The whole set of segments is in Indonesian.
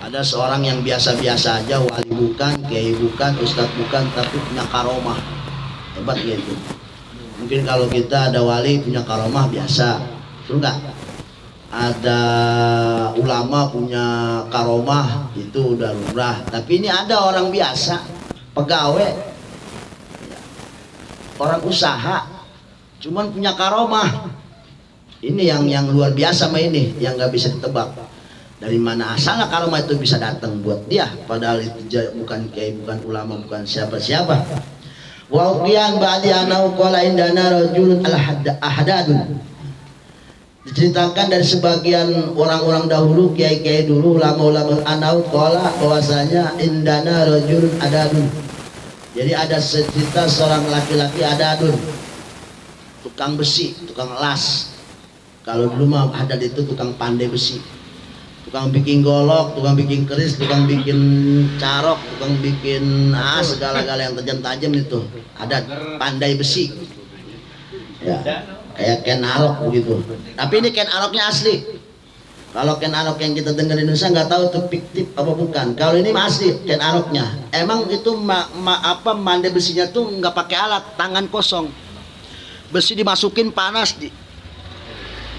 Ada seorang yang biasa-biasa aja, wali bukan, kiai bukan, ustadz bukan, tapi punya karomah. Hebat gitu. Mungkin kalau kita ada wali punya karomah biasa, betul nggak? Ada ulama punya karomah, itu udah lumrah. Tapi ini ada orang biasa, pegawai, orang usaha, cuman punya karomah. Ini yang luar biasa mah ini, yang nggak bisa ditebak. Dari mana asalnya karomah itu bisa datang buat dia, padahal itu bukan kiai, bukan ulama, bukan siapa-siapa. Wa uqiyan ba'di anau qala indana rajulun al-ahdadun. Diceritakan dari sebagian orang-orang dahulu, kiai-kiai dulu, ulama-ulama anau qala, bahwasanya indana rajulun adadun. Jadi ada cerita seorang laki-laki adadun, tukang besi, tukang las. Kalau dulu mah Hadad itu tukang pandai besi, tukang bikin golok, tukang bikin keris, tukang bikin carok, tukang bikin segala-gala yang tajam-tajam itu. Ada pandai besi. Ya, kayak Ken Arok begitu. Tapi ini Ken Aroknya asli. Kalau Ken Arok yang kita dengar di Indonesia nggak tahu itu fiktif apa bukan. Kalau ini asli Ken Aroknya. Emang itu mandai besinya tuh nggak pakai alat, tangan kosong. Besi dimasukin panas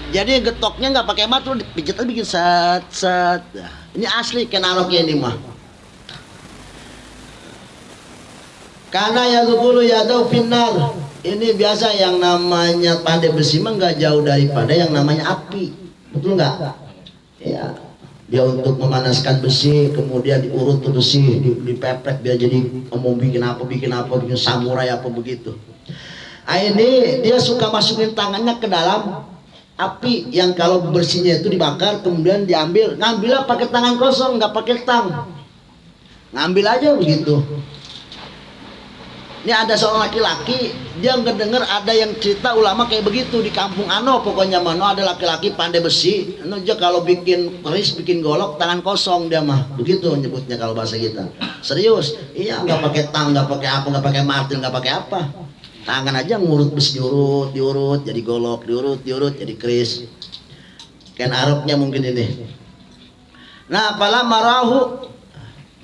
jadi getoknya nggak pakai mat, tuh dipijit aja bikin set. Nah, ini asli Ken Aroknya ini mah. Karena ya dulu ya tahu finar. Ini biasa yang namanya pandai besi mah nggak jauh daripada yang namanya api, betul nggak? Ya, dia untuk memanaskan besi, kemudian diurut tuh besi, dipepet biar jadi mau bikin bikin samurai apa begitu. Nah, ini dia suka masukin tangannya ke dalam api yang kalau bersihnya itu dibakar, kemudian ngambilnya pakai tangan kosong, nggak pakai tang, ngambil aja begitu. Ini ada seorang laki-laki, dia ngedenger ada yang cerita ulama kayak begitu di kampung Ano, pokoknya Mano ada laki-laki pandai besi, aja kalau bikin keris, bikin golok tangan kosong dia mah, begitu nyebutnya kalau bahasa kita. Serius, iya nggak pakai tang, nggak pakai apa, nggak pakai martil, nggak pakai apa. Tangan aja ngurut besi, diurut jadi golok, diurut jadi keris. Ken Aroknya mungkin ini. Nah, pala marahu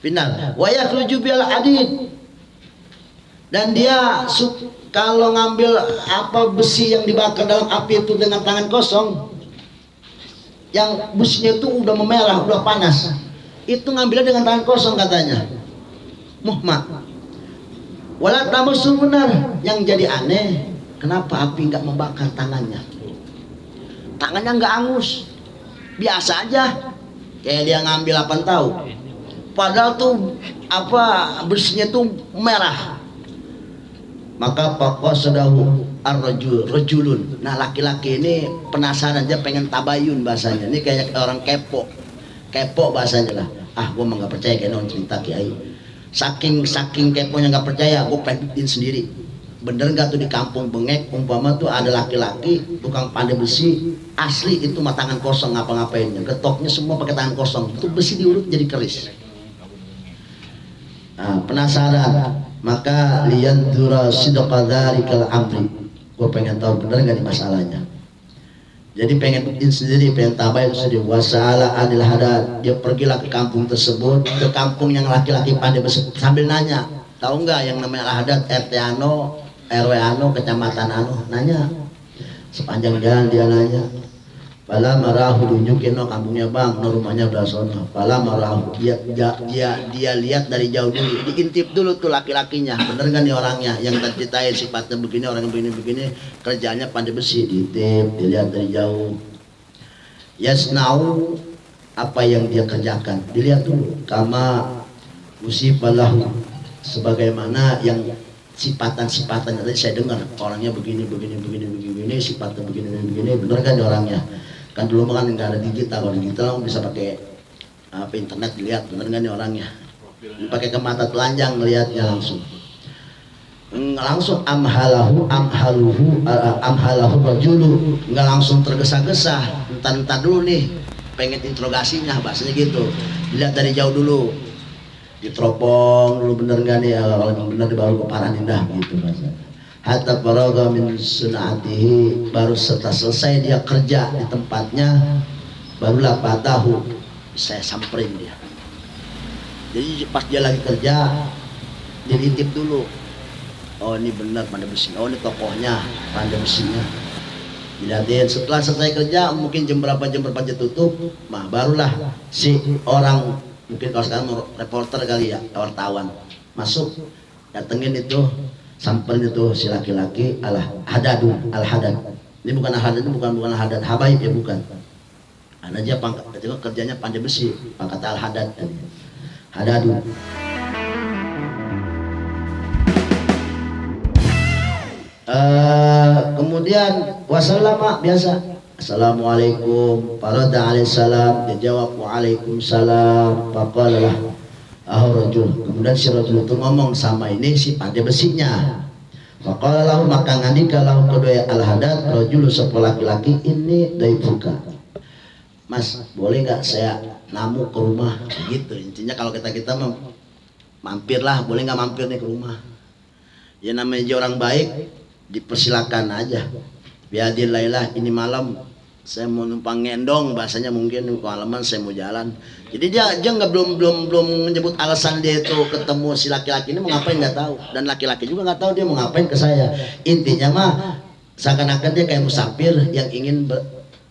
final wa yakhruju bil hadid. Dan dia kalau ngambil besi yang dibakar dalam api itu dengan tangan kosong, yang besinya itu udah memerah, udah panas, itu ngambilnya dengan tangan kosong katanya. Muhammad wala tamusul benar. Yang jadi aneh, kenapa api nggak membakar tangannya? Tangannya nggak angus, biasa aja, kayak dia ngambil apa tahu. Padahal tuh bersihnya tuh merah. Maka faqasadahu ar-rajulun. Nah, laki-laki ini penasaran aja, pengen tabayun bahasanya. Ini kayak orang kepo bahasanya lah. Gua mah nggak percaya kayak non cerita kiai. Saking keponya nggak percaya, gue pengen sendiri. Bener nggak tuh di kampung Bengek umpama tuh ada laki-laki tukang pandai besi asli itu mah tangan kosong ngapa-ngapainnya, getoknya semua pakai tangan kosong, itu besi diurut jadi keris. Nah, penasaran, maka liyandura sidqa dzarikal amri. Gue pengen tahu bener nggak di masalahnya. Jadi pengen buktiin sendiri, pengen tabayun sendiri. Wasala anil Hadad. Dia pergilah ke kampung tersebut, ke kampung yang laki-laki pandai besi, sambil nanya, tahu nggak yang namanya Hadad, RT Ano, RW Ano, kecamatan Ano. Nanya sepanjang jalan dia nanya. Pala marahu, tunjukin no kampungnya bang, no rumahnya belah sono. Pala marahu, dia lihat dari jauh dulu, diintip dulu tuh laki-lakinya, bener kan nih orangnya yang tadi ceritain sifatnya begini, orang begini, kerjanya pandai besi, diintip, dilihat dari jauh. Yasnau, apa yang dia kerjakan, dilihat dulu. Kama musibalahu, sebagaimana yang sifatan-sifatnya tadi saya dengar, orangnya begini, sifatnya begini, bener kan nih orangnya. Kan dulu kan nggak ada digital, kalau digital bisa pakai internet dilihat bener nggak nih orangnya. Pakai ke mata telanjang ngelihatnya langsung amhalahu rajulu, nggak langsung tergesa-gesa, entar dulu nih pengen interogasinya, bahasanya gitu. Dilihat dari jauh dulu, diteropong dulu bener nggak nih, kalau bener baru keparahan indah gitu bahasanya. Hatta faragha min sunatihi, baru setelah selesai dia kerja di tempatnya, barulah fatahu, saya samperin dia. Jadi pas dia lagi kerja, diintip dulu. Oh ini benar pandai besi. Oh ini tokohnya pandai besinya. Dilihatin. Setelah selesai kerja, mungkin jam berapa dia tutup, mah barulah si orang, mungkin kalau sekarang reporter kali ya, wartawan masuk, datengin itu, samperin itu si laki-laki al hadad. Ini bukan al hadad, bukan hadad habaib ya, bukan. Ada aja pangkat, itu kerjanya pandai besi, pangkat al hadad. Hadadu. Kemudian wassalama biasa, assalamualaikum, farada alaihissalam, dia jawab waalaikumsalam, faqala lah rajul. Kemudian si rajul itu ngomong sama ini si pandai besinya, faqala lahu, maka ngandika lahu kedua al hadad rajul, setelah laki-laki, ini daifuka, mas boleh nggak saya namu ke rumah, gitu. Intinya kalau kita mampir lah, boleh nggak mampir nih ke rumah. Ya namanya dia orang baik, dipersilakan aja. Biadil lailah, ini malam saya mau numpang ngendong, bahasanya mungkin malaman saya mau jalan. Jadi dia nggak belum menyebut alasan dia itu ketemu si laki-laki ini mau ngapain, nggak tahu, dan laki-laki juga nggak tahu dia mau ngapain ke saya. Intinya mah seakan-akan dia kayak musafir yang ingin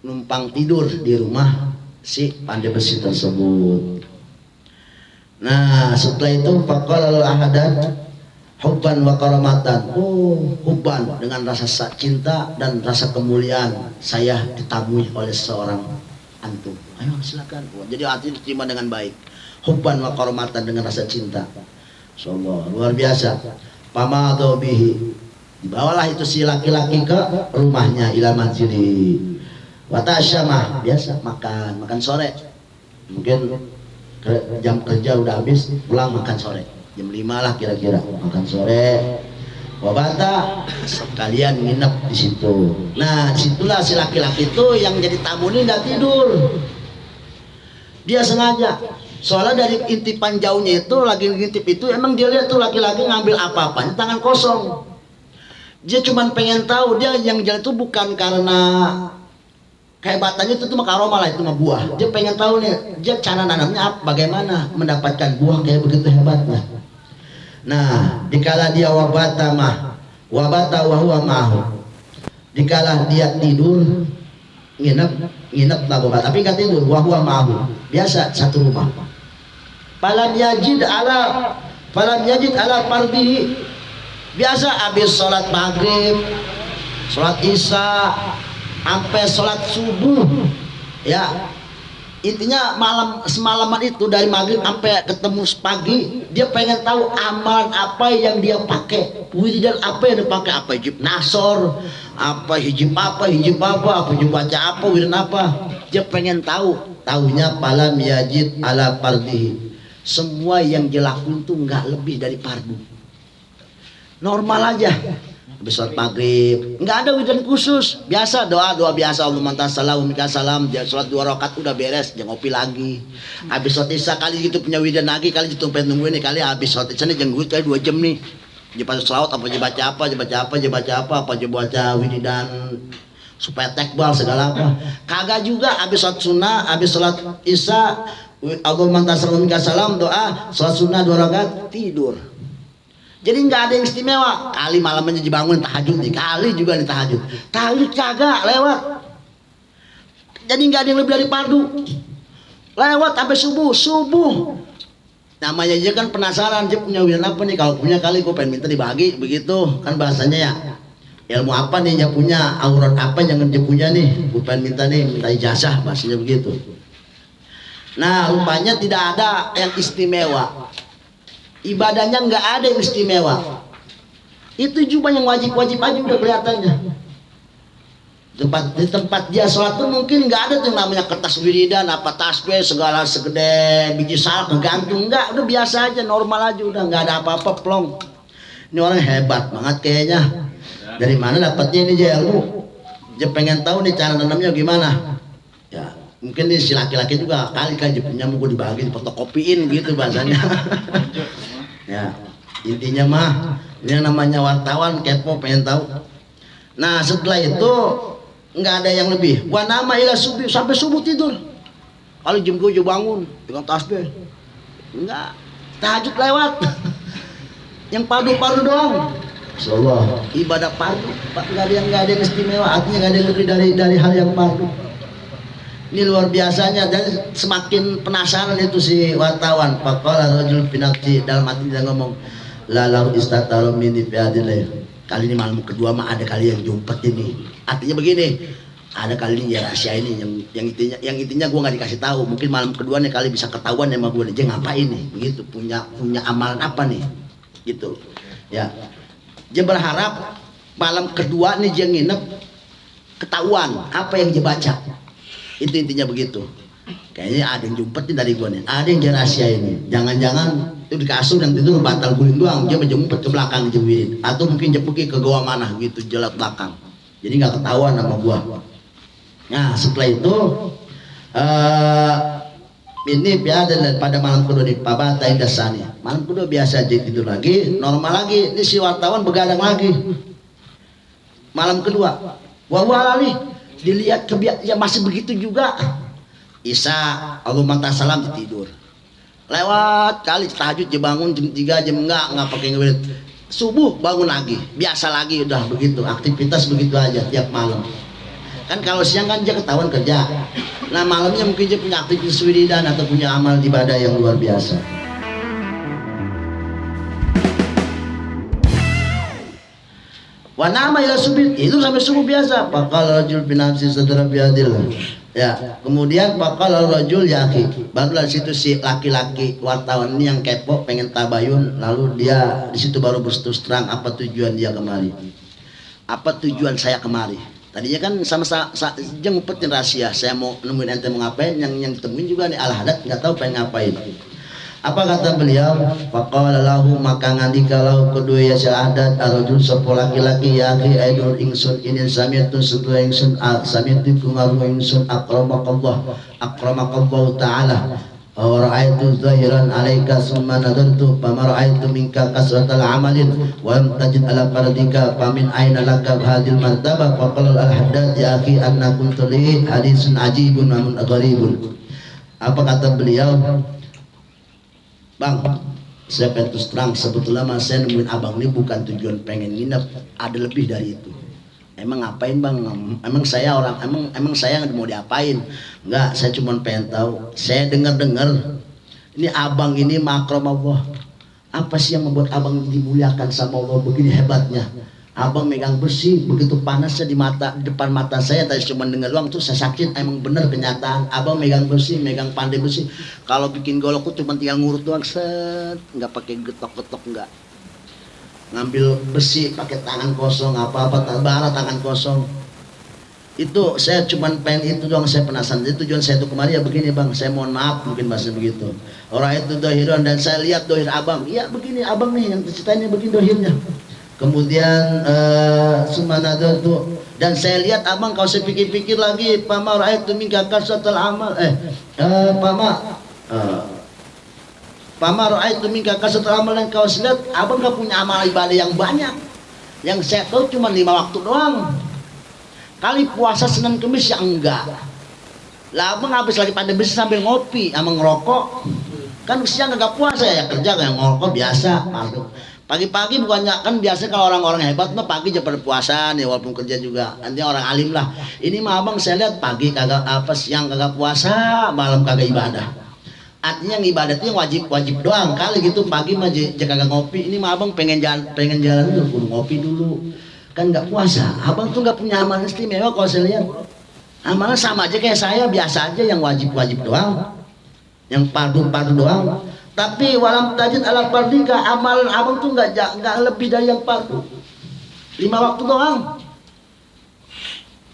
numpang tidur di rumah si pandai besi tersebut. Nah setelah itu faqala al-ahadad hubban wa karamatan. Oh hubban, dengan rasa cinta dan rasa kemuliaan saya ditamui oleh seorang antum. Ayo silakan. Jadi artinya diterima dengan baik. Hubban wa karamatan, dengan rasa cinta. Insyaallah luar biasa. Pamadhu bihi, dibawalah itu si laki-laki ke rumahnya, ila manzili. Watasyamah, biasa makan sore, mungkin jam kerja udah habis, pulang makan sore jam 5 lah kira-kira, makan sore. Wabata, sekalian nginep di situ. Nah disitulah si laki-laki itu yang jadi tamu ini nggak tidur, dia sengaja. Soalnya dari intipan jauhnya itu, lagi ngintip itu, emang dia lihat tuh laki-laki ngambil apa-apanya tangan kosong. Dia cuman pengen tahu, dia yang jalan itu bukan karena kehebatannya itu mah karoma lah, itu mah buah. Dia pengen tahu nih, dia cara nanamnya apa, bagaimana mendapatkan buah kayak begitu hebatnya. Nah, dikala dia wabata wa huwa ma'hu, dikala dia tidur, nginep lah wabata, tapi nggak tidur, wa huwa ma'hu, biasa satu rumah. Falam yajid ala fardihi, biasa habis sholat maghrib, sholat isya, sampai sholat subuh, ya intinya semalaman itu dari maghrib sampai ketemu pagi, dia pengen tahu amalan apa yang dia pakai, wiridan apa yang dia pakai, apa hijab nasor, apa hijab apa hijab baca apa, wiridan apa, dia pengen tahu. Tahunya falam yajid ala fardihi, semua yang dia lakuin tuh nggak lebih dari fardu, normal aja. Habis sholat maghrib nggak ada wiridan khusus, biasa doa biasa, Allahumma anta salam wa minka salam. Dia sholat 2 rakaat udah beres, jangan ngopi lagi. Habis sholat isya kali gitu punya wiridan lagi, kali gitu pengen nungguin nih, kali habis sholat isya nih jenggut kali 2 jam nih, dia pas selawat apa dia baca apa dia baca wiridan supaya tekbal segala apa. Kagak juga. Habis sholat sunnah, habis sholat isya Allahumma anta salam wa minka salam, doa sholat sunnah 2 rakaat, tidur. Jadi nggak ada yang istimewa. Kali malamnya dibangun tahajud nih, kali juga nih tahajud kagak lewat. Jadi nggak ada yang lebih dari fardu, lewat sampai subuh. Namanya aja kan penasaran, dia punya wiridan apa nih, kalau punya kali gue pengen minta dibagi, begitu kan bahasanya ya. Ilmu apa nih yang punya, aurat apa yang dia punya nih, gue pengen minta ijazah, bahasanya begitu. Nah rupanya tidak ada yang istimewa, ibadahnya nggak ada yang istimewa. Itu cuma yang wajib-wajib aja udah kelihatannya. Di tempat dia sholat tuh mungkin nggak ada tuh namanya kertas wiridan, apa tasbih segala segede biji salak ngegantung, nggak, udah biasa aja, normal aja, udah nggak ada apa-apa, plong. Ini orang hebat banget kayaknya. Dari mana dapatnya ini dia ilmu? Dia pengen tahu nih cara nanamnya gimana. Ya mungkin nih si laki-laki juga kali punya mau dibagi, fotokopiin gitu bahasanya. Ya intinya mah ini namanya wartawan, kepo, pengen tahu. Nah setelah itu nggak ada yang lebih. Wa nama ila subuh, sampai subuh tidur. Kalau jam 7 bangun dengan tasbih, enggak, tahajud lewat. Yang padu-padu doang. Insyaallah ibadah padu, nggak ada yang istimewa, artinya nggak ada yang lebih dari hal yang padu. Ini luar biasanya, dan semakin penasaran itu si wartawan. Faqala rajul binafsi, dalam hati dia ngomong, lalau istataru mini fiadillah. Kali ini malam kedua mah ada kali yang jumpet ini. Artinya begini, ada kali ini ya rahasia ini yang intinya gue nggak dikasih tahu. Mungkin malam kedua nih kali bisa ketahuan sama gue nih, dia ngapain nih, begitu, punya amalan apa nih, gitu. Ya, dia berharap malam kedua nih dia nginep ketahuan apa yang dia baca. Itu intinya begitu. Kayaknya ada yang jumpetin dari gua nih, ada yang dia rahasia ini. Jangan-jangan itu di kasur yang tidur batal guling doang, dia menjemput ke belakang jemwirin, atau mungkin dia pergi ke goa mana gitu, jelat belakang. Jadi nggak ketahuan sama gua. Nah setelah itu ini biasa pada malam kedua nih Pabata Indasani. Malam kedua biasa aja tidur lagi, normal lagi. Ini si wartawan begadang lagi. Malam kedua, wawala nih. Dilihat ya masih begitu juga. Isya Allahumma salam tidur. Lewat kali tahajud dia bangun jam 3 jam enggak pakai ngewirit. Subuh bangun lagi, biasa lagi udah begitu. Aktivitas begitu aja tiap malam. Kan kalau siang kan dia ketahuan kerja. Nah malamnya mungkin dia punya aktivitas wiridan atau punya amal ibadah yang luar biasa. Wanama ila subit, itu sampai subuh biasa. Bakal rajul binafsi saudara biadil. Ya, kemudian bakal rajul yaki. Barulah situ si laki-laki wartawan ini yang kepo pengen tabayun, lalu dia di situ baru berterus terang apa tujuan dia kemari. Apa tujuan saya kemari? Tadinya kan sama dia ngumpetin rahasia. Saya mau nemuin ente mau ngapain, yang ditemuin juga nih al-hadat nggak tahu pengen ngapain. Apa kata beliau? Faqala lahu, maka ngandika lahu kedua ya syahadat arujul sopo laki-laki ya akhi aidul ingsun inin samiatun setua ingsun samiatun kungaru ingsun akramakallah ta'ala wa ra'aitu zahiran alaika summa nadartu fama ra'aitu minka kasratal amalin wa lam tajid ala fardika famin aina laka hadil martabah. Faqala al-haddad ya akhi anna kuntu li hadisun ajibun wa mun gharibun. Apa kata beliau? Bang, saya pengen terus terang, sebetulnya mas saya nemuin abang ini bukan tujuan pengen nginep, ada lebih dari itu. Emang ngapain bang? Emang saya mau diapain? Enggak, saya cuma pengen tahu. Saya dengar ini abang ini makrom Allah. Apa sih yang membuat abang dimuliakan sama Allah begini hebatnya? Abang megang besi begitu panasnya di depan mata saya, tadi cuma dengar doang tuh saya sakit. Emang bener kenyataan abang megang besi, megang pandai besi. Kalau bikin golok tuh cuma tinggal ngurut doang, set, nggak pakai getok-getok, nggak ngambil besi pakai tangan kosong, apa-apa bara tangan kosong. Itu saya cuma pengen itu doang, saya penasaran. Jadi tujuan saya itu kemarin ya begini bang, saya mohon maaf mungkin bahasa begitu. Orang itu dohiran dan saya lihat dohir abang, iya begini abang nih yang ceritanya begini dohirnya. Kemudian sumanado tuh, dan saya lihat abang kalau saya pikir-pikir lagi, pama raaitu minka kasratal amal pama raaitu minka kasratal amal, dan kalau saya lihat abang gak punya amal ibadah yang banyak. Yang saya tahu cuma 5 waktu doang. Kali puasa Senin Kemis ya enggak. Lah abang habis lagi pada besi sambil ngopi sama ngerokok. Kan siang gak puasa ya kerja kayak ngerokok biasa. Pagi-pagi bukannya kan biasa kalau orang-orang hebat mah pagi aja pada puasa nih walaupun kerja juga. Nanti orang alim lah. Ini mah abang saya lihat pagi kagak apa, siang kagak puasa, malam kagak ibadah. Artinya yang ibadah itu yang wajib doang. Kali gitu pagi mah kagak ngopi. Ini mah abang pengen jalan dulu, kudu ngopi dulu. Kan nggak puasa. Abang tuh nggak punya amalan istimewa kalau saya lihat. Amalan sama aja kayak saya, biasa aja yang wajib doang. Yang padu doang. Tapi walam tajid ala fardika, amalan abang tuh nggak lebih dari yang fardu. 5 waktu doang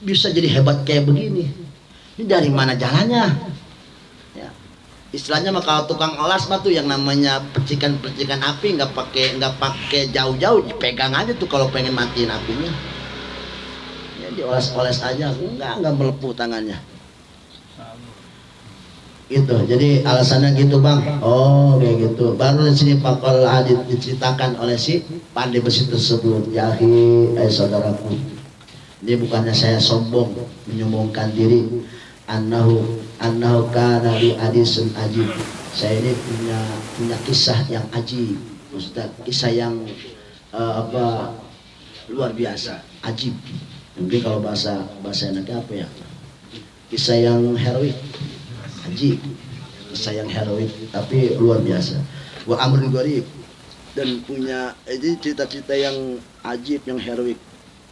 bisa jadi hebat kayak begini. Ini dari mana jalannya? Ya. Istilahnya mah kalau tukang olas mah tuh yang namanya percikan api nggak pakai jauh-jauh, dipegang aja tuh kalau pengen matiin apinya. Ya dioles-oles aja, nggak melepuh tangannya. Gitu, jadi alasannya gitu bang. Oh kayak gitu. Baru di sini pakal hadits diceritakan oleh si pandai besi tersebut. Yahi, saudaraku, ini bukannya saya sombong menyombongkan diri. Annahu kana li hadisun ajib. Saya ini punya kisah yang ajib, maksudnya kisah yang luar biasa, ajib. Mungkin kalau bahasa enaknya apa ya? Kisah yang heroik, ajib, kisah yang heroik, tapi luar biasa. Wa amrun gharib, dan punya ini cerita-cerita yang ajib, yang heroik.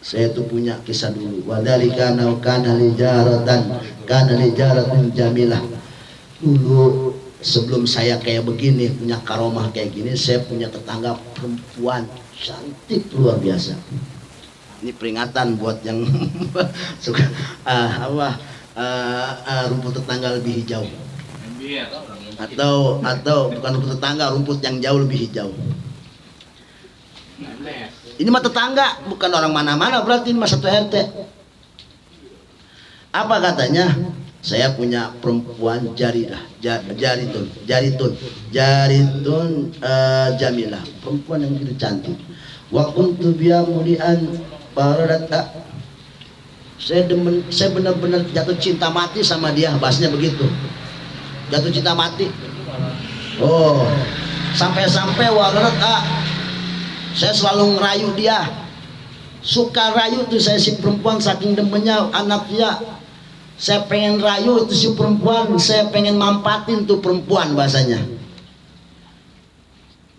Saya tuh punya kisah dulu. Wadhalika kana lijaratan jamilah. Dulu sebelum saya kayak begini, punya karomah kayak gini, saya punya tetangga perempuan cantik luar biasa. Ini peringatan buat yang suka rumput tetangga lebih hijau. Atau bukan rumput tetangga, rumput yang jauh lebih hijau. Ini mah tetangga, bukan orang mana-mana, berarti ini mah satu RT. Apa katanya? Saya punya perempuan jaritun jamilah, perempuan yang begitu cantik. Wa kuntu biya mulian baradata. Saya benar-benar jatuh cinta mati sama dia, bahasnya begitu. Jatuh cinta mati. Oh, sampai waradata. Saya selalu ngerayu dia. Suka rayu tuh saya si perempuan, saking demennya anak dia. Saya pengen rayu itu si perempuan, saya pengen mampatin tuh perempuan bahasanya.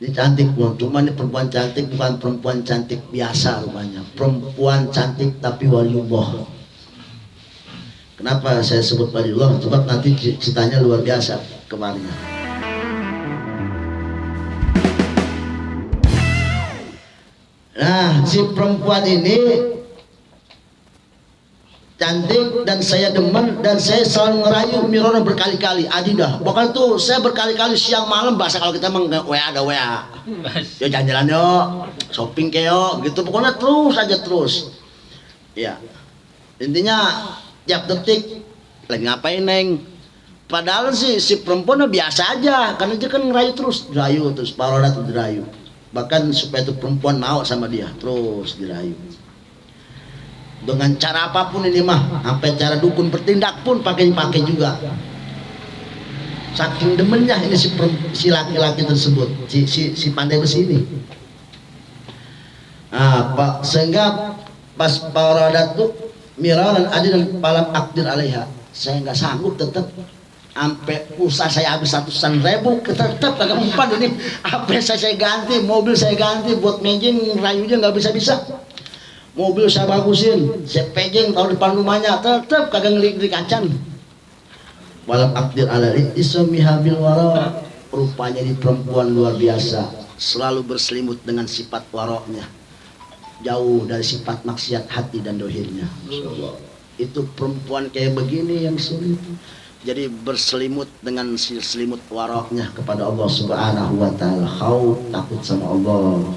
Ini cantik pun, cuma ini perempuan cantik bukan perempuan cantik biasa rupanya. Perempuan cantik tapi waliullah. Kenapa saya sebut waliullah? Sebab nanti ceritanya luar biasa kemarinnya. Nah, si perempuan ini cantik dan saya demen, dan saya selalu ngerayu Mirona berkali-kali. Adidah, bahkan tuh saya berkali-kali siang malam, bahasa kalau kita WA ada WA. Ya jalan-jalan yuk, shopping keo, gitu pokoknya terus. Ya, intinya tiap detik lagi ngapain neng. Padahal si perempuan biasa aja, karena dia kan ngerayu terus parodat dirayu. Bahkan supaya itu perempuan mau sama dia, terus dirayu. Dengan cara apapun ini mah, sampai cara dukun bertindak pun pakai juga. Saking demennya ini si laki-laki tersebut, si pandai besi ini. Sehingga pas paradat tuh miralan adil dan palam akdir alaiha, saya nggak sanggup tetap. Sampai usaha saya habis 100.000, tetap kagak mempan ini. Apa saya ganti, mobil saya ganti, buat mejeng rayunya nggak bisa. Mobil saya bagusin, saya pejeng taruh depan rumahnya, tetap kagak ngelik kacan. Walam akdir ala ismiha bil wara. Rupanya di perempuan luar biasa, selalu berselimut dengan sifat waroknya, jauh dari sifat maksiat hati dan dohirnya. Itu perempuan kayak begini yang sulit. Jadi berselimut dengan selimut waroknya kepada Allah Subhanahu wa ta'ala. Khauf, takut sama Allah,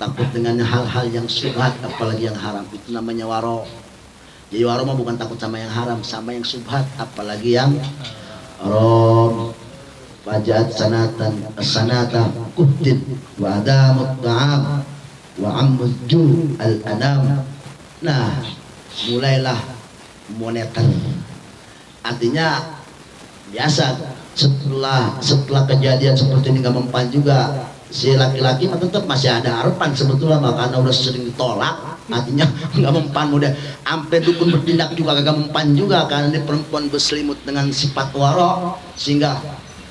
takut dengan hal-hal yang subhat, apalagi yang haram. Itu namanya warok. Jadi warok mah bukan takut sama yang haram, sama yang subhat, apalagi yang haram. Fajat sanata kuhdin wa adamut ta'am wa ammujju al-anam. Nah, mulailah moneter. Artinya biasa setelah kejadian seperti ini nggak mempan juga, si laki-laki mah tetap masih ada harapan sebetulnya, karena udah sering ditolak. Artinya nggak mempan, udah sampai dukun bertindak juga kagak mempan juga, karena ini perempuan berselimut dengan sifat warok, sehingga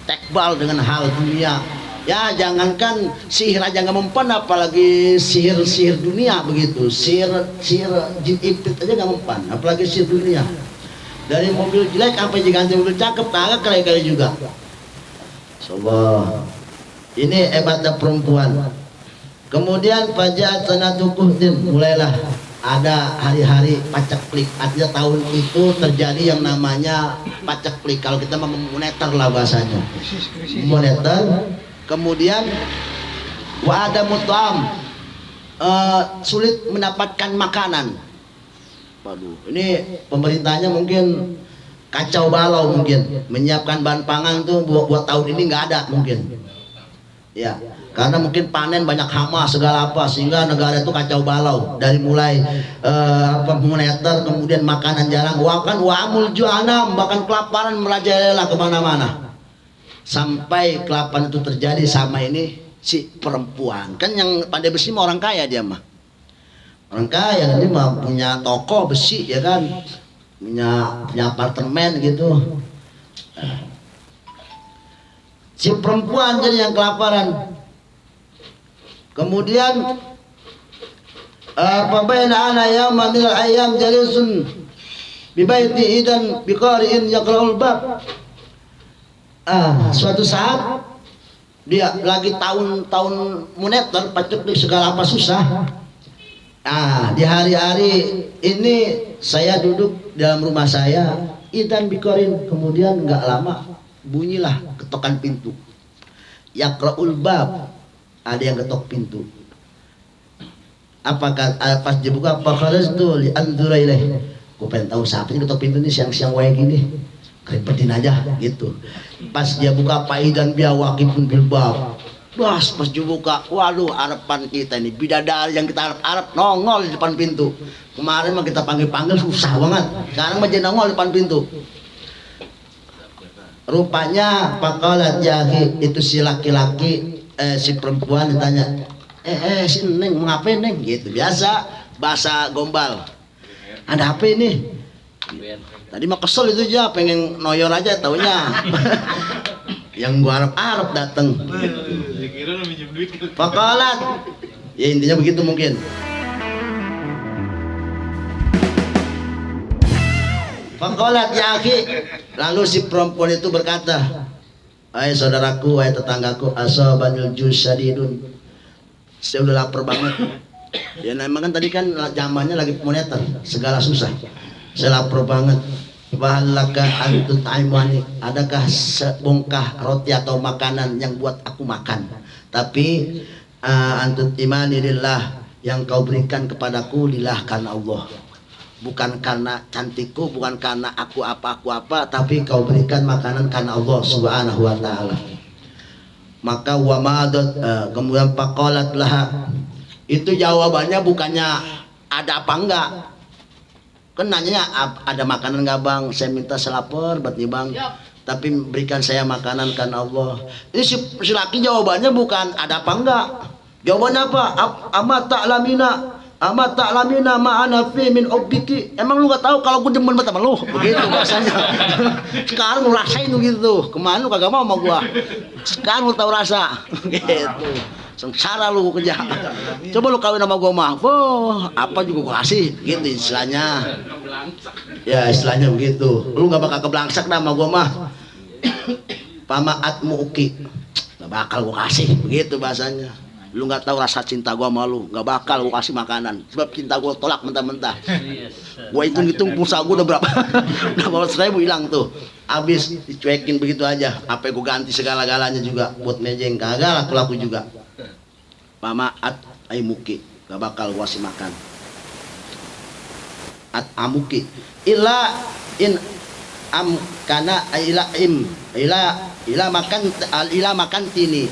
tekbal dengan hal dunia. Ya jangankan sihir aja nggak mempan, apalagi sihir dunia begitu. Sihir jin iblis aja nggak mempan, apalagi sihir dunia. Dari mobil jelek sampai diganti mobil cakep, kagak kali-kali juga. Sobat, ini hebatnya perempuan. Kemudian pajak sanatukuhdin, mulailah ada hari-hari paceklik. Artinya tahun itu terjadi yang namanya paceklik. Kalau kita mau moneter lah bahasanya, moneter. Kemudian wa ada mutam, sulit mendapatkan makanan. Waduh, ini pemerintahnya mungkin kacau balau, mungkin menyiapkan bahan pangan tuh buat tahun ini nggak ada mungkin. Ya, karena mungkin panen banyak hama segala apa, sehingga negara itu kacau balau dari mulai moneter, kemudian makanan jarang, bahkan wa'amul ju'anam, bahkan kelaparan merajalela kemana-mana. sampai kelapan itu terjadi sama ini si perempuan. Kan yang pandai besi mah orang kaya dia mah. Orang kaya ini mah punya toko besi ya kan. Punya apartemen gitu. Si perempuan jadi yang kelaparan. Kemudian fabaina ana yawman min al-ayyam jalisun bi baiti idan biqari'in yaqra'ul bab. Suatu saat dia lagi tahun-tahun muneter pacuk di segala apa susah. Di hari-hari ini saya duduk dalam rumah saya idan biqarin, kemudian enggak lama bunyilah ketokan pintu. Yaqra'ul bab, ada yang ketok pintu. Apakah pas dibuka fakharajtu li anzura ilaih. Gua pengen tahu siapa yang ketok pintu ini siang-siang wae gini. Keripetin aja gitu. Pas dia buka paidan biya waqifun bil bab. Pas dia buka, waduh harapan kita ini bidadari yang kita harap-harap nongol di depan pintu. Kemarin mah kita panggil-panggil susah banget. Sekarang mah jadi nongol di depan pintu. Rupanya faqalat jahi, itu si laki-laki si perempuan ditanya, si Neng mau ngapain Neng? Gitu biasa bahasa gombal. Ada apa ini? Tadi mah kesel itu aja, pengen noyor aja taunya. Yang gua harap-harap dateng. Faqalat, ya intinya begitu mungkin. Faqalat ya akhi, lalu si perempuan itu berkata, "Hai saudaraku, hai tetanggaku, asabanil jusadidun. Saya udah lapar banget." Ya memang kan tadi kan zamannya lagi moneter, segala susah. Saya lapar banget. Wahalaka antut aimani, adakah sebongkah roti atau makanan yang buat aku makan? Tapi antut imani lillah, yang kau berikan kepadaku lillah karena Allah. Bukan karena cantikku, bukan karena aku apa, tapi kau berikan makanan karena Allah Subhanahu wa taala. Maka wa ma'adat, kemudian faqalat laha. Itu jawabannya bukannya ada apa enggak. Kan nanyanya ada makanan enggak Bang? Saya minta selapar buat nih Bang. Tapi berikan saya makanan karena Allah. Ini si laki jawabannya bukan ada apa enggak. Jawabannya apa? Amat ta'lamina ma'ana fi min ubbiki. Emang lu gak tahu kalau gue demen banget sama lu? Begitu bahasanya. Sekarang lu rasain gitu. Kemarin lu kagak mau sama gua. Sekarang lu tahu rasa. Gitu. Sengsara lu kerja. Coba lu kawin sama gua mah. Apa juga gua kasih. Gitu istilahnya. Ya istilahnya begitu. Lu gak bakal keblangsak dah sama gua mah. Pamaat mu'uki. Gak bakal gua kasih. Begitu bahasanya. Lu nggak tahu rasa cinta gua sama lu, nggak bakal gua kasih makanan sebab cinta gua tolak mentah-mentah. Gua hitung-hitung pulsa gua udah berapa udah 100.000 hilang tuh, habis dicuekin begitu aja. Apa gua ganti segala-galanya juga buat mejeng, kagak laku juga. Pamaat aimuki, nggak bakal gua kasih makan. At amuki ila in am kana ila makan tini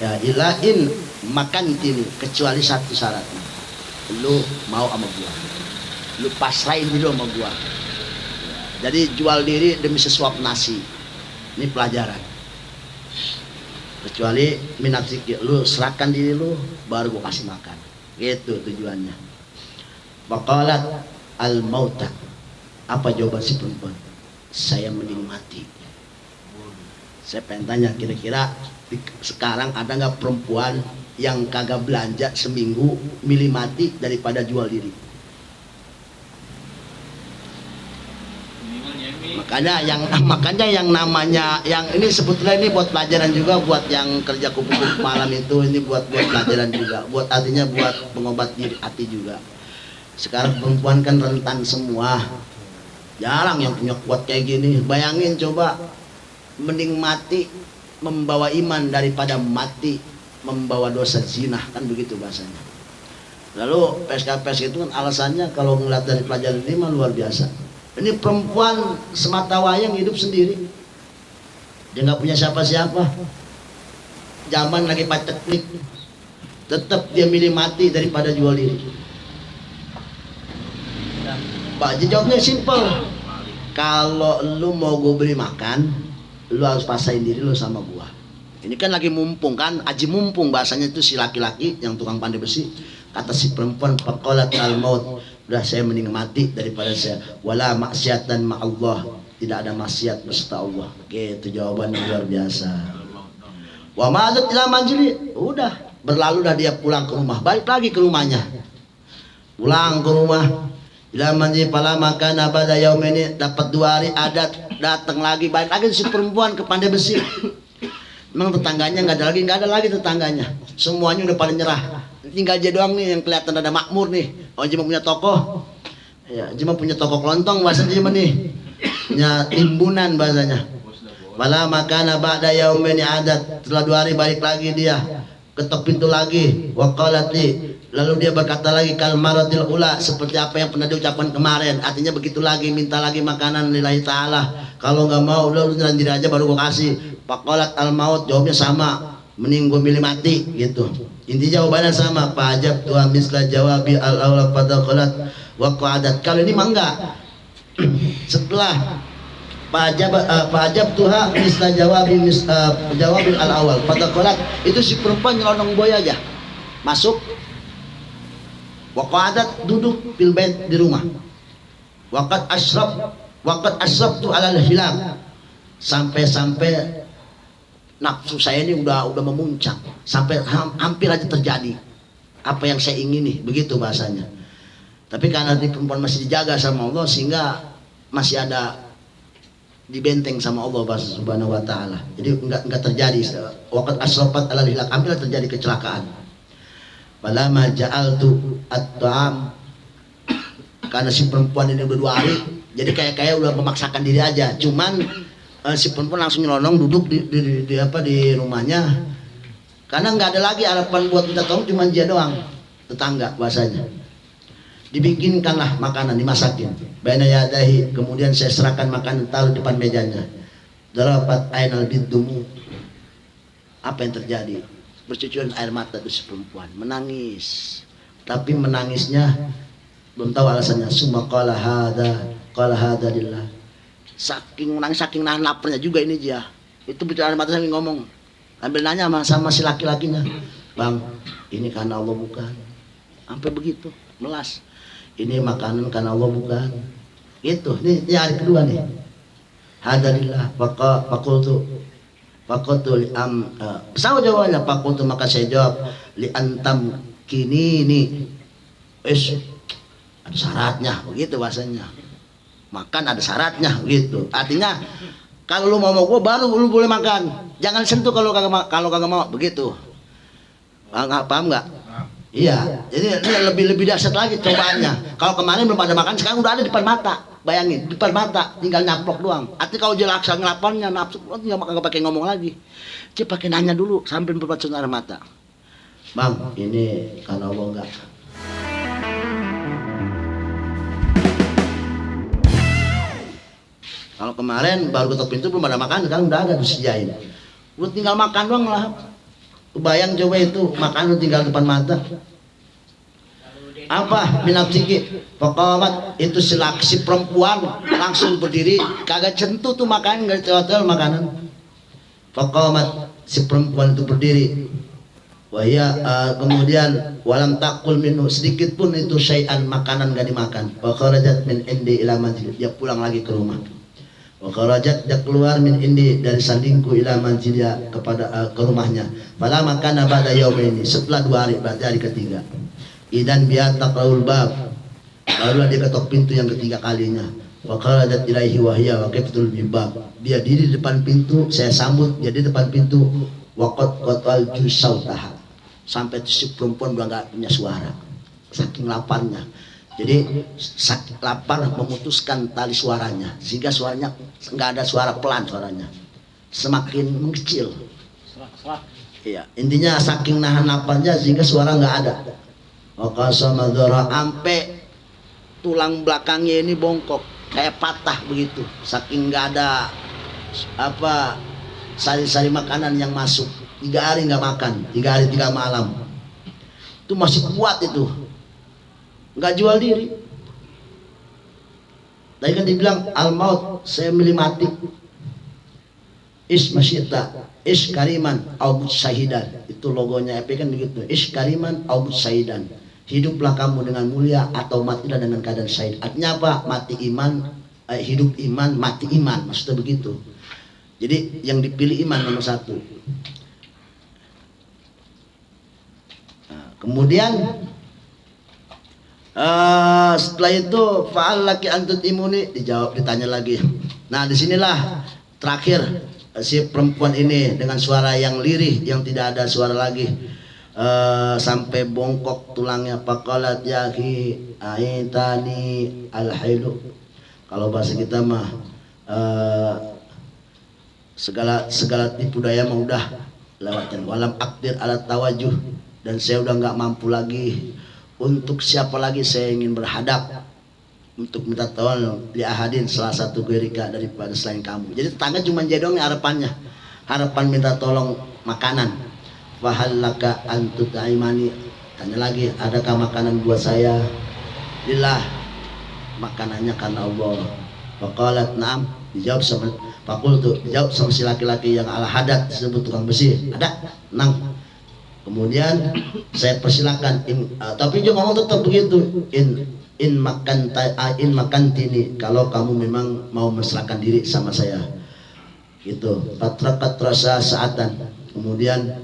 ya ilahin makan tini, kecuali satu syaratnya, lu mau sama gua, lu pasrahin dulu sama gua. Jadi jual diri demi sesuap nasi, ini pelajaran. Kecuali minat sikit, lu serahkan diri lu baru gua kasih makan, gitu tujuannya. Faqalat al mauta, apa jawaban si perempuan? Saya mending mati. Saya pengen tanya, kira-kira sekarang ada nggak perempuan yang kagak belanja seminggu milih mati daripada jual diri? Makanya yang namanya yang ini sebetulnya ini buat pelajaran juga buat yang kerja kupu-kupu malam itu, ini buat pelajaran juga, buat artinya buat pengobat diri hati juga. Sekarang perempuan kan rentan semua, jarang yang punya kuat kayak gini. Bayangin coba, mending mati membawa iman daripada mati membawa dosa zina, kan begitu bahasanya. Lalu PSK itu kan alasannya kalau ngeliat dari pelajaran ini mah luar biasa. Ini perempuan semata wayang hidup sendiri, dia nggak punya siapa-siapa. Zaman lagi paceklik, tetap dia milih mati daripada jual diri. Pak jawabnya simple, kalau lu mau gue beri makan, lu harus pasain diri lu sama gua. Ini kan lagi mumpung kan, aji mumpung bahasanya itu si laki-laki yang tukang pandai besi. Kata si perempuan, faqalat al maut, udah saya mending mati daripada saya wala maksiatan ma Allah, tidak ada maksiat beserta Allah. Oke, itu jawaban luar biasa. Wa ma'adat ila manjili, udah berlalu dah dia pulang ke rumah, balik lagi ke rumahnya. Pulang ke rumah, ila manjili pala maka nabada yaum ini, dapat 2 hari adat, datang lagi, balik lagi si perempuan ke pandai besi. Memang tetangganya nggak ada lagi tetangganya, semuanya udah pada nyerah, tinggal dia doang nih yang kelihatan ada makmur nih. Oh, Jima punya toko, ya Jima punya toko kelontong bahasa Jima nih, punya timbunan bahasanya. Malah makana ba'da yaumin adat, setelah 2 hari balik lagi dia, ketok pintu lagi, waqalat li, lalu dia berkata lagi kal maratil ula, seperti apa yang pernah diucapkan kemarin, artinya begitu lagi, minta lagi makanan lillahi ta'ala. Kalau nggak mau udah lu jalan diri aja baru gua kasih. Faqalat al maut, jawabnya sama, mending gua milih mati gitu. Inti jawabannya sama, fa'ajab tuha misla jawabi al awla fadaqalat wa qa'adat. Kalau ini mah enggak. Setelah fa'ajab tuha misla jawabi al awal fadaqalat, itu si perempuan nyelonong boy aja masuk, wa qa'adat, duduk fil bait, di rumah. Waqad asrabtu alal hilal, sampai nafsu saya ini udah memuncak, sampai hampir aja terjadi apa yang saya ingini, begitu bahasanya. Tapi karena di perempuan masih dijaga sama Allah, sehingga masih ada dibenteng sama Allah Subhanahu wa taala. Jadi enggak terjadi waqad asrafat alal hilak, hampir terjadi kecelakaan. Falamma ja'altu at-ta'am, karena si perempuan ini udah 2 hari, jadi kayak udah memaksakan diri aja. Cuman si perempuan langsung nyelonong duduk di rumahnya, karena nggak ada lagi harapan buat minta tolong, cuma dia doang, tetangga bahasanya. Dibikinkanlah makanan, dimasakin baina yadahi, kemudian saya serahkan makanan, taruh depan mejanya. Darapat ainal bidumu, apa yang terjadi? Bercucuran air mata tuh si perempuan, menangis. Tapi menangisnya belum tahu alasannya. Summa qala hada lillah, saking menangis, saking nahan laparnya juga ini dia. Itu bicara mata sambil ngomong, ambil nanya sama si laki-lakinya, bang, ini karena Allah bukan? Sampai begitu, melas. Ini makanan karena Allah bukan? Itu, ini hari kedua nih. Hadanillah, fakultu sama jawabannya, fakultu, maka saya jawab, li antam kini ini, ada syaratnya, begitu bahasanya. Makan ada syaratnya gitu. Artinya kalau lu mau gua baru lu boleh makan. Jangan sentuh kalau kagak mau, begitu. Paham nggak? Iya. Jadi lebih dahsyat lagi cobaannya. Kalau kemarin belum ada makan, sekarang udah ada di depan mata. Bayangin, di depan mata, tinggal nyaplok doang. Artinya kalau dia laksa ngelaparnya, nafsu, tinggal nggak pakai ngomong lagi. Dia pakai nanya dulu sambil berpacun air mata. Bang, ini karena Allah enggak? Kalau kemarin baru ketok pintu belum ada makan, sekarang udah ada disediain. Lu tinggal makan doang lah. Bayang coba itu, makan lu tinggal depan mata. Apa binafsiki? Pokoknya itu si perempuan langsung berdiri, kagak sentuh tuh makanan, enggak ditetel makanan. Pokoknya si perempuan itu berdiri. Wahya kemudian walam takul minhu, sedikit pun itu syai'an, makanan enggak dimakan. Wa kharajat min indi ila manzil, dia pulang lagi ke rumah. Wa kharajat, dia keluar min indi, dari sandingku, ila manzilya, kepada ke rumahnya. Fala makana ba'da yaumaini, setelah 2 hari, berarti hari ketiga. Idan biat taqraul bab, barulah dia ketok pintu yang ketiga kalinya. Wa kharajat ilaihi wahya wa qiftul bibab, dia diri di depan pintu, saya sambut dia di depan pintu. Wa qatal jusautaha, sampai si perempuan udah nggak punya suara, saking laparnya. Jadi sakit lapar memutuskan tali suaranya, sehingga suaranya nggak ada suara pelan, suaranya semakin mengecil. Iya, intinya saking nahan laparnya sehingga suara nggak ada. Waqasamadora, ampe tulang belakangnya ini bongkok kayak patah begitu, saking nggak ada apa sari-sari makanan yang masuk. 3 hari nggak makan, 3 hari 3 malam. Itu masih kuat itu, nggak jual diri. Tadi kan dibilang al maut, saya milih mati. Is masyita, is kariman au syahidan. Itu logonya EP kan begitu. Is kariman au syahidan. Hiduplah kamu dengan mulia atau matilah dengan keadaan syahid. Artinya apa? Mati iman, hidup iman, mati iman. Maksudnya begitu. Jadi yang dipilih iman nomor satu. Nah, kemudian setelah itu faal laki antut imuni, dijawab, ditanya lagi. Nah disinilah terakhir si perempuan ini dengan suara yang lirih, yang tidak ada suara lagi, sampai bongkok tulangnya. Faqalat yahi aitani al-hailu. Kalau bahasa kita mah segala tipu daya mah udah lewatkan. Walam akdir alat tawajuh, dan saya udah nggak mampu lagi. Untuk siapa lagi saya ingin berhadap untuk minta tolong li ahadin, salah satu gerika daripada selain kamu. Jadi tetangga cuma jedong harapannya, harapan minta tolong makanan. Fahallaka antut aimani, tanya lagi, adakah makanan buat saya? Lillah, makanannya karena Allah. Faqalat na'am, dijawab sama fakultu, dijawab sama si laki-laki yang ala hadat disebut tukang besi. Ada, nang. Kemudian saya persilakan, tapi dia ngomong tetap begitu, in makan tini, kalau kamu memang mau menserahkan diri sama saya, gitu. Patrakat rasa saatan, kemudian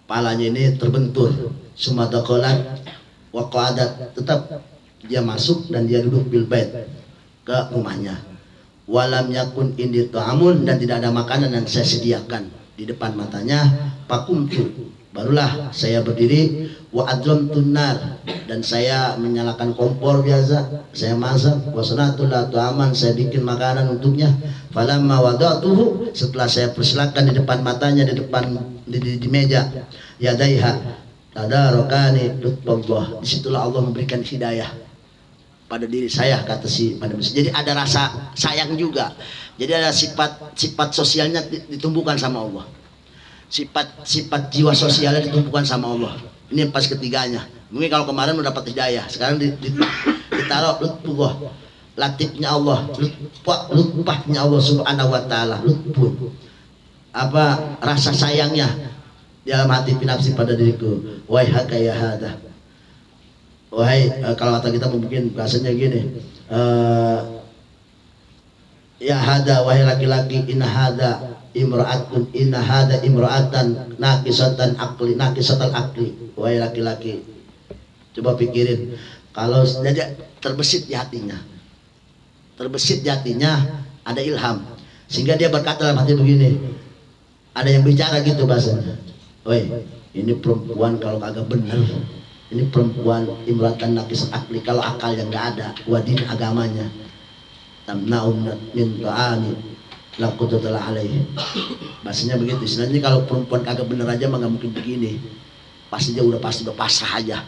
palanya ini terbentur, sumadakolat waqadat, tetap dia masuk dan dia duduk bil bait ke rumahnya. Walam yakun indi ta'amun, dan tidak ada makanan yang saya sediakan di depan matanya. Pakumtu, barulah saya berdiri. Wa adlam tunar, dan saya menyalakan kompor biasa, saya masak. Wa sanatul aman, saya bikin makanan untuknya. Falamma wada'tuhu, setelah saya persilakan di depan matanya, di depan di meja, yadaiha tadarokani lutfullah, disitulah Allah memberikan hidayah pada diri saya, kata si pada. Jadi ada rasa sayang juga. Jadi ada sifat sosialnya ditumbuhkan sama Allah. Sifat jiwa sosialnya ditumbuhkan sama Allah. Ini yang pas ketiganya. Mungkin kalau kemarin udah dapat hidayah, sekarang ditaruh lutfullah, latifnya Allah, lutfahnya Allah subhanahu wa ta'ala, lutfun. Apa rasa sayangnya dalam hati pinapsi pada diriku. Wahai hakaya hada, wahai, kalau kata kita mungkin bahasanya gini, ya hada, wahai laki-laki, inna hada imra'atan nakisatan akli, wahai laki-laki, coba pikirin, kalau jadi terbesit di hatinya, ada ilham, sehingga dia berkata dalam hati begini, ada yang bicara gitu bahasanya, woi, ini perempuan kalau kagak bener, ini perempuan imra'atan nakisat akli, kalau akal yang nggak ada, wadin agamanya, tamna'un min ta'ani laqutulah alaih. Bahasanya begitu. Istilahnya kalau perempuan kagak bener aja mah nggak mungkin begini. Pasti dia udah pasrah aja.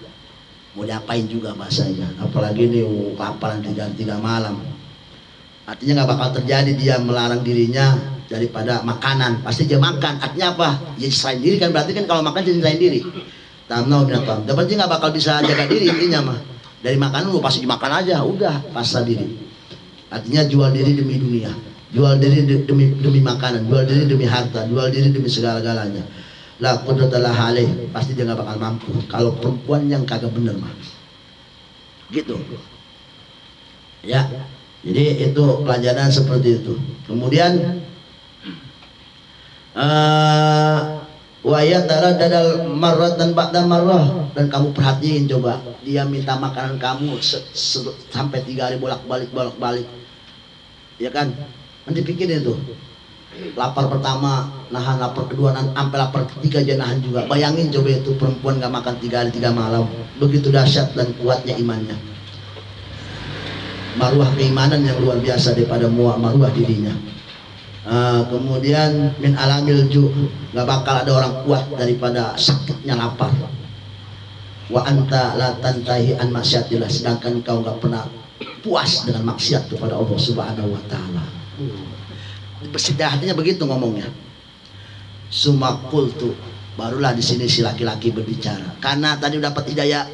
Mau diapain juga bahasanya. Apalagi ini kapalan 3 malam. Artinya nggak bakal terjadi dia melarang dirinya daripada makanan. Pasti dia makan. Artinya apa? Ya selain diri kan, berarti kan kalau makan jadi selain diri. Tamnau binatang. Berarti nggak bakal bisa jaga diri intinya mah. Dari makanan lu pasti dimakan aja. Udah pasrah diri. Artinya jual diri demi dunia. Jual diri demi makanan, jual diri demi harta, jual diri demi segala-galanya. La qudratalah alaih, pasti dia nggak bakal mampu. Kalau perempuan yang kagak bener mah, gitu. Ya, jadi itu pelajaran seperti itu. Kemudian wa yataradadal marratan ba'da marrah, dan kamu perhatiin coba, dia minta makanan kamu sampai 3 kali bolak-balik, ya kan? Nanti pikirin tuh, lapar pertama nahan, lapar kedua nahan, sampai lapar ketiga aja nahan juga. Bayangin coba itu perempuan gak makan 3 hari 3 malam, begitu dahsyat dan kuatnya imannya, maruah keimanan yang luar biasa daripada maruah dirinya. Kemudian min alamil ju, gak bakal ada orang kuat daripada sakitnya lapar. Wa anta la tantahi an maksiatillah, sedangkan kau gak pernah puas dengan maksiat kepada Allah subhanahu wa ta'ala. Bersidah hatinya begitu ngomongnya. Sumakultu, barulah di sini si laki-laki berbicara, karena tadi dapat hidayah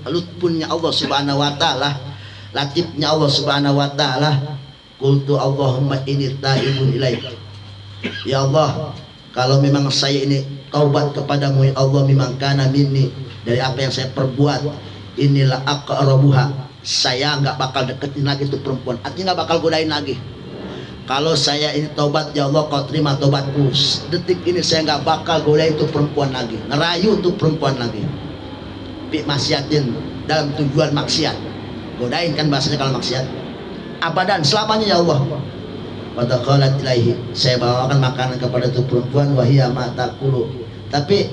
lutfunnya Allah subhanahu wa ta'ala, latifnya Allah subhanahu wa ta'ala. Qultu Allahumma inni ta'ibun ilaik, Ya Allah, kalau memang saya ini taubat kepadamu ya Allah, memang kana minni, dari apa yang saya perbuat, inilah aqrabuha, saya nggak bakal deketin lagi tuh perempuan, artinya nggak bakal godain lagi. Kalau saya ini taubat ya Allah, kau terima taubatku, detik ini saya nggak bakal godain tuh perempuan lagi, ngerayu tuh perempuan lagi. Bi maksiatin, dalam tujuan maksiat, godain kan bahasanya kalau maksiat, abadan selamanya ya Allah. Pada qalat ilaihi, saya bawakan makanan kepada tuh perempuan, wahia matakulu, tapi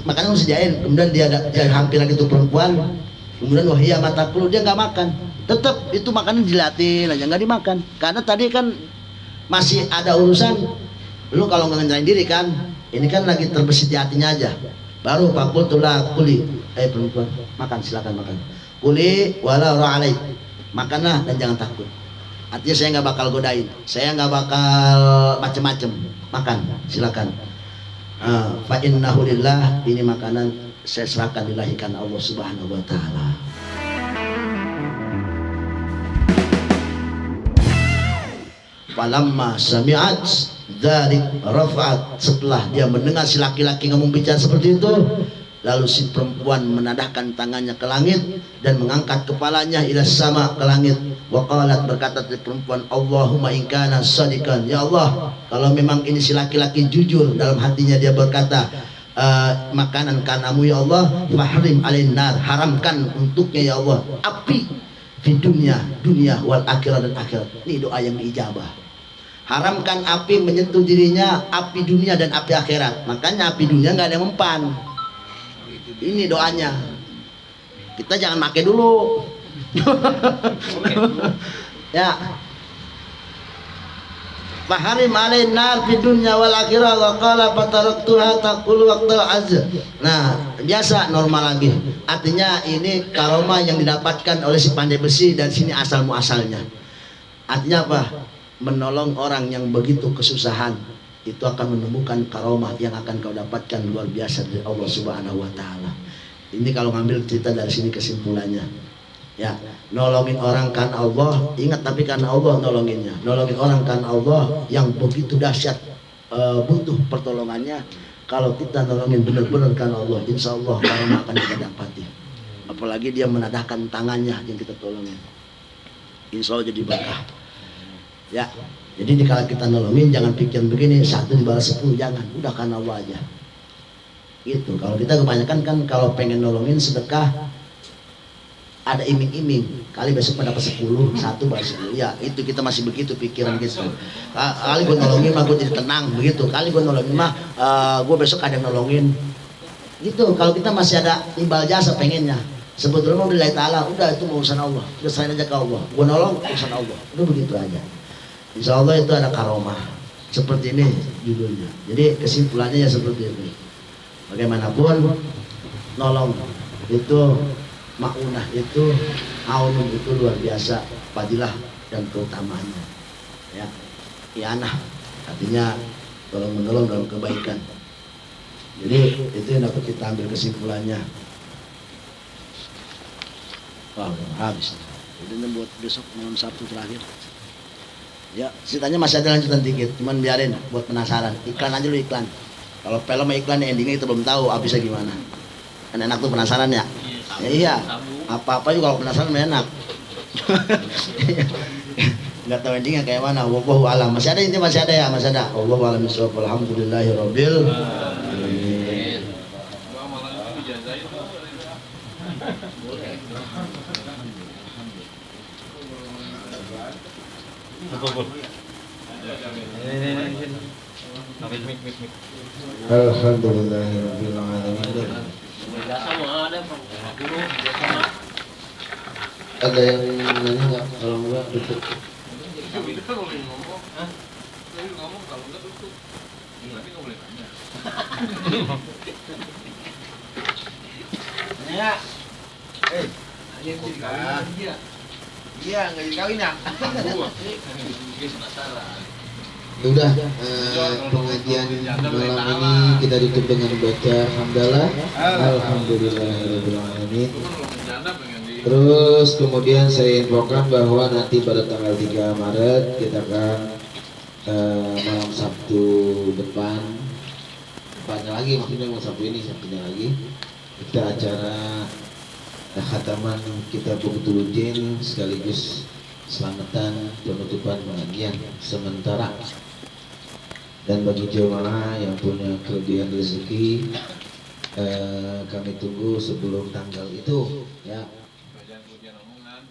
makanan disediain, kemudian dia hampir lagi tuh perempuan, kemudian wahia matakulu, dia nggak makan, tetap itu makanan dilatin aja, nggak dimakan, karena tadi kan masih ada urusan. Lu kalau nggak ngenjain diri kan, ini kan lagi terbesit di hatinya aja, baru pakul tulah kuli, perempuan makan, silakan makan, kuli wala ra'alai, makanlah dan jangan takut. Artinya saya nggak bakal godain, saya nggak bakal macem-macem, makan silakan. Fa innahu lillah, ini makanan saya serahkan lillahi karena Allah Subhanahu wa taala. Falamma sami'at dzalik rafa'at, setelah dia mendengar si laki-laki ngomong bicara seperti itu, lalu si perempuan menadahkan tangannya ke langit dan mengangkat kepalanya ila sama, ke langit. Wa qalat, berkata si perempuan, Allahumma in kana shadiqan, ya Allah, kalau memang ini si laki-laki jujur dalam hatinya, dia berkata makanan kanamu ya Allah, fahrim alain nar, haramkan untuknya ya Allah api di dunia wal akhirat, dan akhirat. Ini doa yang diijabah. Haramkan api menyentuh dirinya, api dunia dan api akhirat. Makanya api dunia nggak ada yang mempan. Ini doanya. Kita jangan pakai dulu. Ya. Faharim alain nar fi dunya wal akhirah wa qala fataraktuha taqulu waqtal azz. Nah, biasa normal lagi. Artinya ini karomah yang didapatkan oleh si pandai besi, dan sini asal muasalnya. Artinya apa? Menolong orang yang begitu kesusahan, itu akan menemukan karomah yang akan kau dapatkan luar biasa dari Allah Subhanahu wa taala. Ini kalau ngambil cerita dari sini kesimpulannya. Ya, nolongin orang karena Allah, ingat, tapi karena Allah nolonginnya. Nolongin orang karena Allah yang begitu dahsyat, butuh pertolongannya. Kalau kita nolongin benar-benar karena Allah, insya Allah karomah akan kita dapati. Apalagi dia menadahkan tangannya yang kita tolongin, insya Allah jadi berkah. Ya, jadi kalau kita nolongin jangan pikir begini, 1 dibalas 10, jangan, udah karena Allah aja. Gitu. Kalau kita kebanyakan kan kalau pengen nolongin sedekah ada iming-iming, kali besok dapat 10, 1 balas 10. Ya, itu kita masih begitu pikiran kita. Kali gue nolongin mah gue jadi tenang begitu. Kali gue nolongin mah gue besok ada yang nolongin. Gitu. Kalau kita masih ada imbal jasa pengennya. Sebetulnya mau lillahi ta'ala, udah itu urusan Allah. Udah serahin aja ke Allah. Gue nolong urusan Allah. Udah begitu aja. Insya Allah itu ada karomah. Seperti ini judulnya. Jadi kesimpulannya ya seperti ini. Bagaimanapun nolong itu, ma'unah itu, aunum itu luar biasa fadilah dan keutamanya. Ya, ianah artinya tolong menolong dalam kebaikan. Jadi itu yang dapat kita ambil kesimpulannya. Wah, habis. Jadi buat besok malam Sabtu terakhir. Ya, ceritanya masih ada lanjutan dikit, cuman biarin buat penasaran. Iklan aja lu, iklan. Kalau film iklan endingnya kita belum tahu habisnya gimana. Kan enak tuh penasaran ya. Ya iya. Apa-apa juga kalau penasaran enak. Enggak tahu endingnya kayak mana. Wallahu a'lam. Masih ada, ini masih ada ya, masih ada. Wallahu a'lam bishawab. Alhamdulillahirabbil alamin. Alhamdulillahirabbil alamin. Ada yang nanya nggak? Kalau enggak tutup. Ngomong kalau enggak tutup. Berarti nggak boleh tanya. Ya. Iya, nggak dikawin ya? Udah, pengajian malam ini kita tutup dengan baca hamdalah. Alhamdulillahirabbil alamin. Terus kemudian saya infokan bahwa nanti pada tanggal 3 Maret kita akan malam Sabtu depannya lagi, maksudnya malam Sabtu ini, Sabtunya lagi kita acara khataman kitab Bukutuluddin sekaligus selamatan penutupan pengajian sementara. Dan bagi jemaah yang punya kelebihan rezeki, kami tunggu sebelum tanggal itu ya. Jangan kemudian omongan.